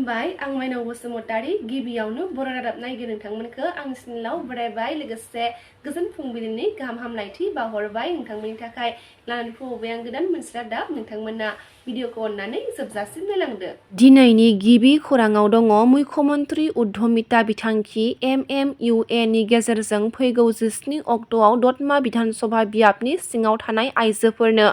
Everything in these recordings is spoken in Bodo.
खुलुमबाय आं माइनाव बसुमतारी गिबियावनो बर' रादाब नायगिरि नोंथांमोनखौ आंनि चेनेलाव बरायबाय लोगोसे गोजोन फुंबिलिनि गाहाम हामलायथि बावहरबाय नोंथांमोननि थाखाय लानानै फैबाय आं गोदान मोनसे रादाब नोंथांमोना भिडिअखौ अननानै जोबजासिम नायलांदो। दिनैनि गिबि खौराङाव दङ मुख्यमन्त्री उद्धमिता बिथांखि MMUA नि गेजेरजों फैगौ 17 अक्ट'आव दतमा बिधानसभा बियाबनि सिङाव थानाय आइजोफोरनो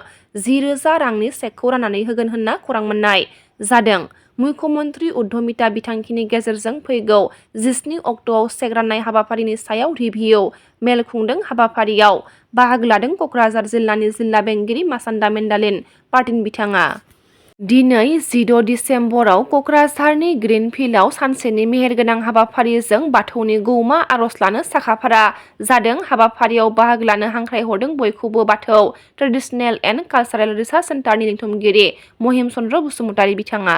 10,000 रांनि चेकखौ राननानै होगोन होनना खौरां मोननाय जादों। मुख्यमन्त्री उद्धमिता बिथांखिनि गेजेरजों फैगौ 17 अक्ट'आव चेक राननाय हाबाफारिनि सायाव रिभिउ मेल खुंदों। हाबाफारियाव बाहागो लादों क'क्राझार जिल्लानि जिल्ला बेंगिरि मासान्दा मेन्डालिन पार्टिन बिथाङा। दिनै 14 डिसेम्बराव क'क्राझारनि ग्रिनफिल्डआव सानसेनि मेहेरगोनां हाबाफारिजों बाथौनि गौमा आर'ज लानो साखाफारा जादों। हाबाफारियाव बाहागो लानो हांख्रायहरदों बयखौबो बाथौ ट्रेडिसनेल एन्ड कालचारेल रिसार्च सेन्टारनि लिंथुमगिरि महिम चन्द्र बसुमतारी बिथाङा।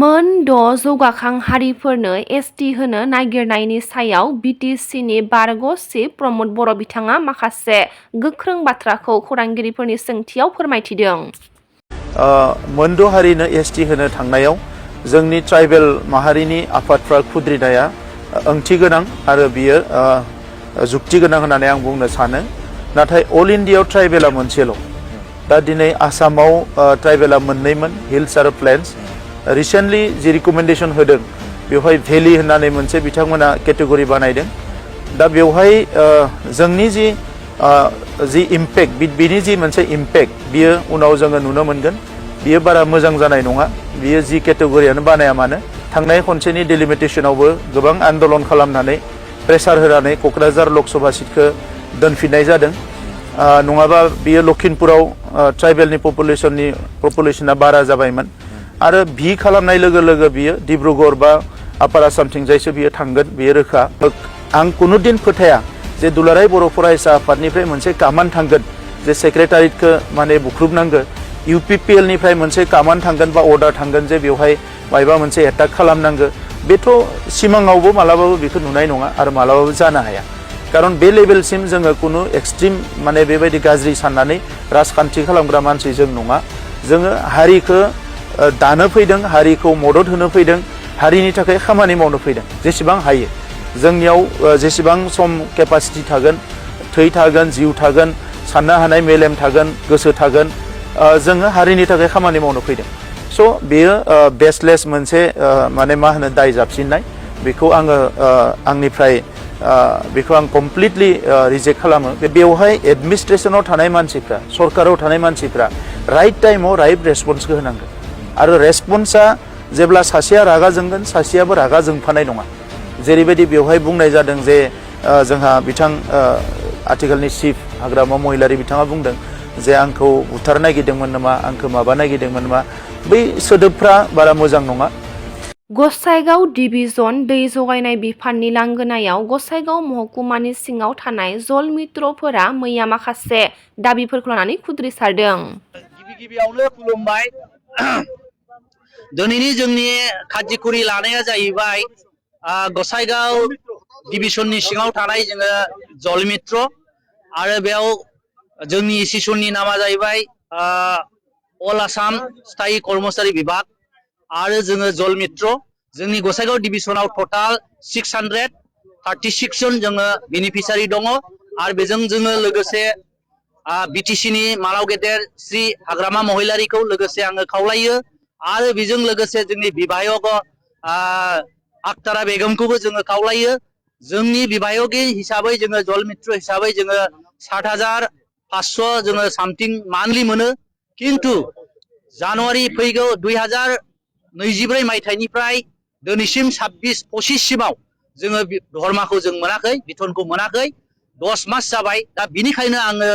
मोन 6 जौगाखां हारिफोरनो ST होनो नागिरनायनि सायाव BTC-नि बारग' चिफ प्रमद बर' बिथाङा माखासे गोख्रों बाथ्राखौ खौरांगिरिफोरनि सोंथियाव फोरमायथिदों। मोनद' हारिनो ST होनो थांनायाव जोंनि ट्राइबेल माहारिनि आफादफ्रा खुद्रिनाया ओंथि गोनां आरो बियो जुक्ति गोनां होननानै आं बुंनो सानो। नाथाय अल इन्डियायाव ट्राइबेला मोनसेल'। दा दिनै आसामाव ट्राइबेला मोननैमोन, हिल्स आरो प्लेन्स। रिसेन्टलि जि रिकमेन्डेसन होदों बेवहाय भेलि होननानै मोनसे बिथांमोना केटेगरि बानायदों। दा बेवहाय जोंनि जि इम्पेक्ट बिनि जि मोनसे इम्पेक्ट बियो उनाव जोङो नुनो मोनगोन। बियो बारा मोजां जानाय नङा। बियो जि केटेगरियानो बानाया मानो थांनाय खनसेनि डेलिमिटेसनावबो गोबां आन्दलन खालामनानै प्रेसार होनानै क'क्राझार लकसभा सिटखौ दोनफिननाय जादों। नङाबा बियो लखिमपुराव ट्राइबेलनि पपुलेसना बारा जाबायमोन आरो भि खालामनाय लोगो लोगो बियो डिब्रुगड़ बा आपार आसामथिंजायसो बियो थांगोन, बियो रोखा। आं कुनुदिन फोथाया जे दुलाराय बर' फरायसा आफादनिफ्राय मोनसे कामान थांगोन जे सेक्रेटारियेटखौ माने बुख्रुबनांगौ। UPPL निफ्राय मोनसे कामान थांगोन बा अर्डार थांगोन जे बेवहाय मायबा मोनसे एटाक खालामनांगौ। बेथ' सिमाङावबो मालाबाबो बेखौ नुनाय नङा आरो मालाबाबो जानो हाया। खारन बे लेभेलसिम जोङो कुनु एक्सट्रिम माने बेबायदि गाज्रि साननानै राजखान्थि खालामग्रा मानसि जों नङा। जोङो हारिखौ दानो फैदों, हारिखौ मदद होनो फैदों, हारिनि थाखाय खामानि मावनो फैदों जेसेबां हायो। जोंनियाव जेसेबां सम केपासिटि थागोन, थै थागोन, जिउ थागोन, साननो हानाय मेलेम थागोन, गोसो थागोन, जोङो हारिनि थाखाय खामानि मावनो फैदों। स' बेयो बेसलेस मोनसे माने मा होनो दाय जाबसिननाय। बेखौ आङो आंनिफ्राय बेखौ आं कमप्लिटलि रिजेक्ट खालामो। बेवहाय एडमिनिस्ट्रेसनाव थानाय मानसिफ्रा, सरकाराव थानाय मानसिफ्रा राइट टाइमाव राइट रेसपन्सखौ होनांगोन आरो रेसपन्सआ जेब्ला सासेया रागा जोंगोन सासेयाबो रागा जोंफानाय नङा। जेरैबायदि बेवहाय बुंनाय जादों जे जोंहा बिथां आथिखालनि चिफ हाग्रामा महिलारि बिथाङा बुंदों जे आंखौ बुथारनो नागिरदोंमोन नामा, आंखौ माबा नागिरदोंमोन नामा, बै सोदोबफ्रा बारा मोजां नङा। गसाइगाव डिभिजन दै जगायनाय बिफाननि लांगोनायाव गसाइगाव महकुमानि सिङाव थानाय जल मित्रफोरा मैया माखासे दाबिफोरखौ लानानै खुद्रिसारदों। गिबियावनो खुलुमबाय। दिनैनि जोंनि खाजिखुरि लानाया जाहैबाय गसाइगाव डिभिजननि सिङाव थानाय जोङो जल मित्र आरो बेयाव जोंनि सेसननि नामा जाहैबाय अल आसाम स्थायी कर्मचारी बिभाग आरो जोङो जल मित्र। जोंनि गसाइगाव डिभिजनाव टटाल 636 जन जोङो बेनिफिसारि दङ आरो बेजों जोङो लोगोसे BTC-नि मालाव गेदेर श्री हाग्रामा महिलारिखौ लोगोसे आङो खावलायो आरो बेजों लोगोसे जोंनि बिभायक आक्तारा बेगमखौबो जोङो खावलायो। जोंनि बिभायकि हिसाबै जोङो जल मित्र हिसाबै जोङो 7,500 जोङो सामथिं मान्थलि मोनो। खिन्थु जानुवारि फैगौ 2024 मायथाइनिफ्राय दिनैसिम 26-25 सिमाव जोङो धर्माखौ जों मोनाखै, बिथनखौ मोनाखै। 10 मास जाबाय। दा बिनिखायनो आङो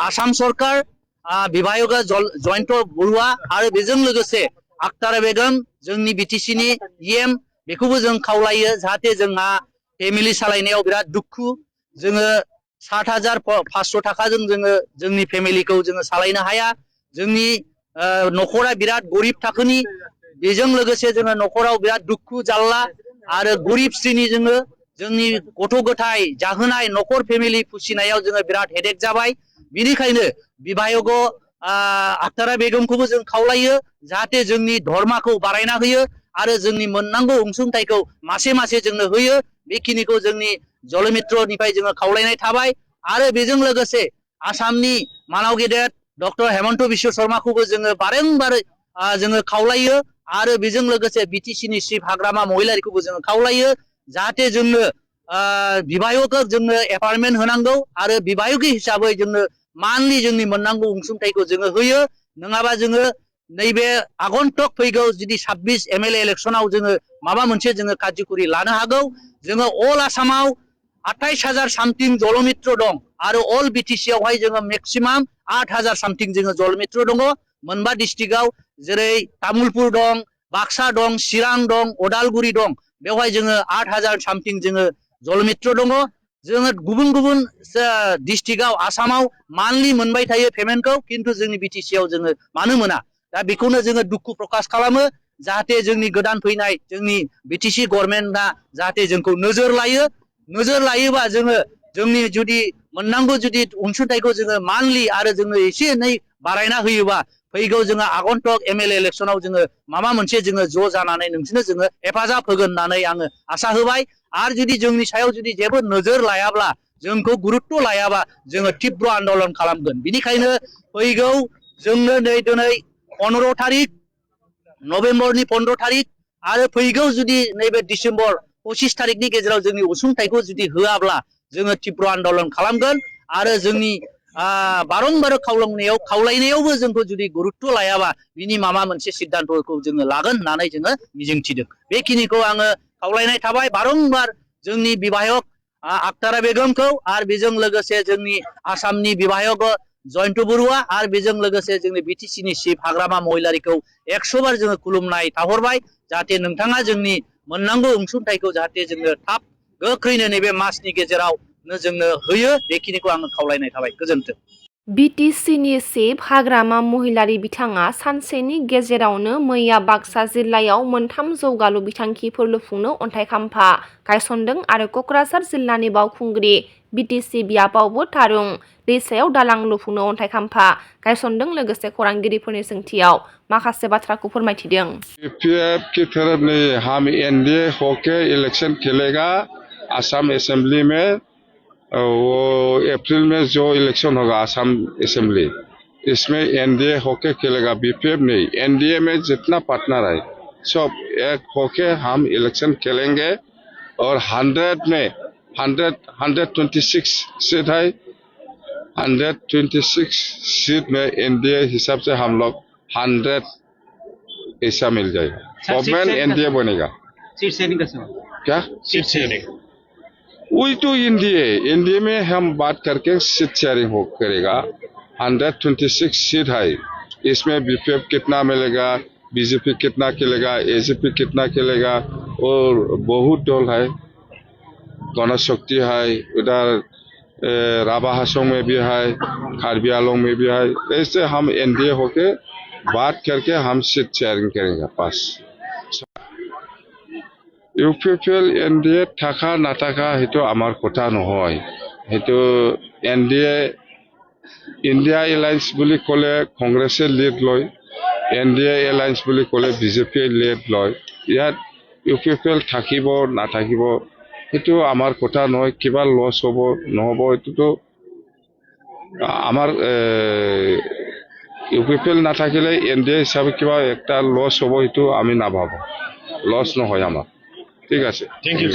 आसाम सरकार बिभायक जयन्त बरुवा आरो बेजों लोगोसे आक्तारा बेगम जोंनि BTC-नि EM बेखौबो जों खावलायो जाहाथे जोंहा फेमिलि सालायनायाव बिराद दुखु। जोङो 7,500 थाखाजों जोङो जोंनि फेमिलिखौ जोङो सालायनो हाया। जोंनि न'खरा बिराद गरिब थाखोनि, बेजों लोगोसे जोङो न'खराव बिराद दुखु जाल्ला आरो गरिब श्रेणी जोङो जोंनि गथ' गथाय जाहोनाय न'खर फेमिलि फिसिनायाव जोङो बिराद हेडेक जाबाय। बिनिखायनो बिभायक आक्तारा बेगमखौबो जों खावलायो जाहाथे जोंनि धर्माखौ बारायना होयो आरो जोंनि मोननांगौ अनसुंथाइखौ मासे मासे जोंनो होयो बेखिनिखौ जोंनि जलमित्रनिफ्राय जोङो खावलायनाय थाबाय आरो बेजों लोगोसे आसामनि मानाव गेदेर डक्टर हेमन्त बिश्व शर्माखौबो जोङो बारंबार जोङो खावलायो आरो बेजों लोगोसे बिटिसिनि चिफ हाग्रामा महिलारिखौबो जोङो खावलायो जाहाथे जोंनो बिभायक जोंनो एपइन्टमेन्ट होनांगौ आरो बिभायक हिसाबै जोंनो मान्थलि जोंनि मोननांगौ अनसुंथाइखौ जोङो होयो नङाबा जोङो नैबे आगन्तक फैगौ जुदि 26 एमएलए इलेक्सनाव जोङो माबा मोनसे जोङो काजिकुरि लानो हागौ जोङो अल आसामाव 28,000 सामथिं जलमित्र दं आरो अल बिटिसि आवहाय जोङो मेक्सिमाम 8,000 सामथिं जोङो जलमित्र दङ मोनबा डिस्ट्रिक्टआव जेरै तामुलपुर दं बाक्सा दं चिरां दं उदालगुरि दं बेवहाय जोङो 8,000 सामथिं जोङो जलमित्र दङ जोङो गुबुन गुबुन डिस्ट्रिक्टआव आसामाव मान्थलि मोनबाय थायो पेमेन्टखौ खिन्थु जोंनि बिटिसि आव जोङो मानो मोना दा बेखौनो जोङो दुखु प्रकाश खालामो जाहाथे जोंनि गोदान फैनाय जोंनि बिटिसि गभर्नमेन्टआ जाहाथे जोंखौ नोजोर लायोबा जोङो जोंनि जुदि मोननांगौ जुदि अनसुंथाइखौ जोङो मान्थलि आरो जोङो एसे एनै बारायना होयोबा फैगौ जोङो आगन्तक एमएलए इलेक्सनाव जोङो माबा मोनसे जोङो ज' जानानै नोंसोरनो जोङो हेफाजाब होगोन होननानै आङो आसा होबाय आरो जुदि जोंनि सायाव जुदि जेबो नोजोर लायाब्ला जोंखौ गुरुत्त लायाबा जोङो तीव्र आन्दलन खालामगोन बिनिखायनो फैगौ जोंनो नै दिनै 15 तारिख नभेम्बरनि 15 तारिख आरो फैगौ जुदि नैबे डिसेम्बर 25 तारिखनि गेजेराव जोंनि अनसुंथाइखौ जुदि होआब्ला जोङो तीव्र आन्दलन खालामगोन आरो जोंनि बारंबार खावलायनायावबो जोंखौ जुदि गुरुत्त लायाबा बिनि माबा मोनसे सिद्धान्तखौ जोङो लागोन होननानै जोङो मिजिंथिदों बेखिनिखौ आङो खावलायनाय थाबाय बारंबार जोंनि बिधायक आक्तारा बेगमखौ आरो बेजों लोगोसे जोंनि आसामनि बिधायक जयन्त बरुवा आरो बेजों लोगोसे जोंनि बिटिसिनि चिफ हाग्रामा महिलारिखौ 100 बार जोङो खुलुमनाय थाहरबाय जाहाथे नोंथाङा जोंनि मोननांगौ अनसुंथाइखौ जाहाथे जोंनो थाब गोख्रैनो नैबे मासनि गेजेरावनो जोंनो होयो बेखिनिखौ आङो खावलायनाय थाबाय गोजोन्थों बिटिसिनि चिफ हाग्रामा महिलारि बिथाङा सानसेनि गेजेरावनो मैया बाक्सा जिल्लायाव 3 जौगालु बिथांखिफोर लुफुंनो अन्थाइ खाम्फा गायसनदों आरो कक्राझार जिल्लानि बावखुंग्रि बिटिसि बियाबावबो थारुं दैसायाव दालां लुफुंनो अन्थाइ खाम्फा गायसनदों लोगोसे खौरांगिरिफोरनि सोंथियाव माखासे बाथ्राखौ फोरमायथिदों। बीपीएफ की तरफ नहीं हम एनडीए होके इलेक्शन खेलेगा आसाम असेंबली में वो अप्रैल में जो इलेक्शन होगा आसाम असेंबली इसमें एनडीए होके खेलेगा बीपीएफ नहीं एनडीए में जितना पार्टनर है सब एक होके हम इलेक्शन खेलेंगे और 100 में 126 सीट है 126 सीट में एनडीए हिसाब से हम लोग 100 ऐसा मिल जाएगा गवर्नमेंट एनडीए बनेगा सीट शेयरिंग क्या सीट शेयरिंग वही तो एनडीए में हम बात करके सीट शेयरिंग हो करेगा 126 सीट है इसमें बीपीएफ कितना मिलेगा बीजेपी कितना खेलेगा एजेपी कितना खेलेगा और बहुत दल है गणशक्ति है उधर राभा हासों में भी है कार्बी आंलंग में भी है ऐसे हम एनडीए होके बात करके हम सीट शेयरिंग करेंगे पास ইউপিপিএল এনডিএ থাকা নাথাকা সেইটো আমাৰ কথা নহয় সেইটো এনডিএ ইণ্ডিয়া এলায়েন্স বুলি ক'লে কংগ্ৰেছে লিড লয় এনডিএ এলায়েন্স বুলি ক'লে বিজেপিয়ে লিড লয় ইয়াত ইউপিপিএল থাকিব নাথাকিব সেইটো আমাৰ কথা নহয় কিবা লছ হ'ব নহ'ব এইটোতো আমাৰ ইউপিপিএল নাথাকিলে এনডিএ হিচাপে কিবা একটা লছ হ'ব সেইটো আমি নাভাবো লছ নহয় আমাৰ ঠিক আছে থ্যাংক ইউ